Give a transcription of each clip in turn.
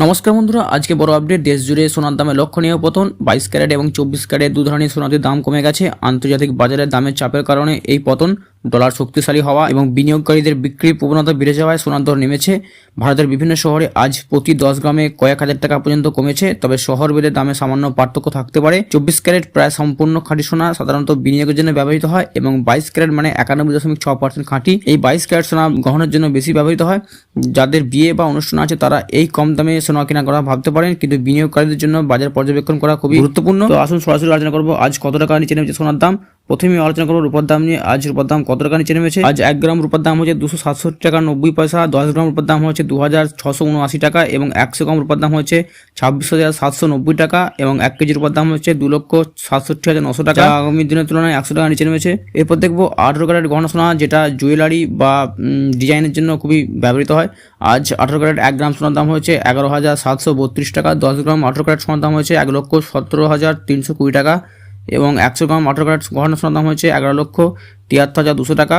নমস্কার বন্ধুরা, আজকে বড় আপডেট। দেশ জুড়ে সোনার দামে লক্ষণীয় পতন। 22 ক্যারেট এবং 24 ক্যারেট দু ধরনের সোনার দাম কমে গেছে। আন্তর্জাতিক বাজারের দামের চাপের কারণে এই পতন। ডলার শক্তিশালী হওয়া এবং বিনিয়োগকারীদের বিক্রির প্রবণতা বেড়ে যাওয়ায় সোনার দর নেমেছে। ভারতের বিভিন্ন শহরে আজ প্রতি 10 গ্রামে কয়েক হাজার টাকা পর্যন্ত কমেছে, তবে শহর ভেদে দামে সামান্য পার্থক্য থাকতে পারে। 24 ক্যারেট প্রায় সম্পূর্ণ খাঁটি সোনা, সাধারণত বিনিয়োগের জন্য ব্যবহৃত হয়, এবং 22 ক্যারেট মানে 91.6% খাঁটি। এই 22 ক্যারেট সোনা গহনের জন্য বেশি ব্যবহৃত হয়। যাদের বিয়ে বা অনুষ্ঠান আছে তারা এই কম দামে সোনা কেনা করা ভাবতে পারেন, কিন্তু বিনিয়োগকারীদের জন্য বাজার পর্যবেক্ষণ করা খুবই গুরুত্বপূর্ণ। তো আসুন সরাসরি আলোচনা করবো আজ কত টাকা নিচে নেমেছে সোনার দাম। প্রথমে আলোচনা করবো রূপার দাম নিয়ে। আজ রূপার দাম কত টাকা নিচে নেমেছে। আজ 1 গ্রাম রূপার দাম হচ্ছে 267 টাকা 90 পয়সা। 10 গ্রাম রূপার দাম হচ্ছে 2679 টাকা, এবং 100 গ্রাম রূপার দাম হচ্ছে 26,790 টাকা, এবং 1 কেজি রূপার দাম হচ্ছে 2,67,900 টাকা। আগামী দিনের তুলনায় 100 টাকা নিচে নেমেছে। এরপর দেখবো 18 ক্যারেট গহনা সোনা, যেটা জুয়েলারি বা ডিজাইনের জন্য খুবই ব্যবহৃত হয়। আজ 18 ক্যারেট 1 গ্রাম সোনার দাম হচ্ছে 11,732 টাকা। 10 গ্রাম 18 ক্যারেট সোনার দাম হচ্ছে 1,17,320 টাকা, এবং 100 গ্রাম 18 ক্যারেট গহনা সোনার দাম হচ্ছে 11,73,200 টাকা,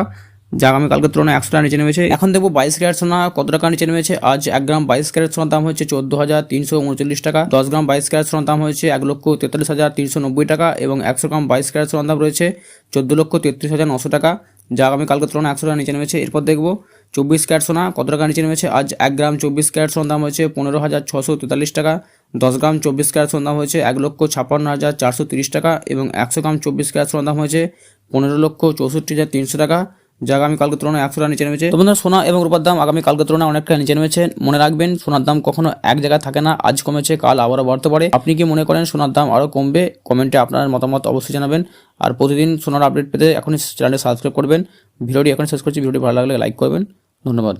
যা আগামীকালকের তুলনায় 100 টাকা নিচে নেমেছে। এখন দেখবো 22 ক্যারেট সোনা কত টাকা নিচে নেমেছে। আজ 1 গ্রাম 22 ক্যারেট সোনার দাম হচ্ছে 14,339 টাকা। 10 গ্রাম 22 ক্যারেট সোনার দাম হচ্ছে 1,43,390 টাকা, এবং 100 গ্রাম 22 ক্যারেট সোনার দাম রয়েছে 14,33,900 টাকা, যা আগামীকালকের তুলনায় 100 টাকা নিচে নেমেছে। এরপর দেখবো 24 ক্যারেট সোনা কত টাকা নিচে নেমেছে। আজ 1 গ্রাম 24 ক্যারেট সোনার দাম হচ্ছে 15,643 টাকা। 10 গ্রাম 24 ক্যারেট সোনার দাম হয়েছে 1,56,430 টাকা, এবং 100 গ্রাম 24 ক্যারেট সোনার দাম হয়েছে 15,64,300 টাকা, যা আগামীকালকের তুলনায় 100 টাকা নিচে নেমেছে। তো বন্ধুরা, সোনা এবং রূপার দাম আগামীকালকের তুলনায় অনেকটা নিচে নেমেছে। মনে রাখবেন, সোনার দাম কখনো এক জায়গায় থাকে না। আজ কমেছে, কাল আবারও বাড়তে পারে। আপনি কি মনে করেন সোনার দাম আরও কমবে? কমেন্টে আপনার মতামত অবশ্যই জানাবেন। আর প্রতিদিন সোনার আপডেট পেতে এখনই চ্যানেলটি সাবস্ক্রাইব করবেন। ভিডিওটি এখন শেষ করছি। ভিডিওটি ভালো লাগলে লাইক করবেন। ধন্যবাদ।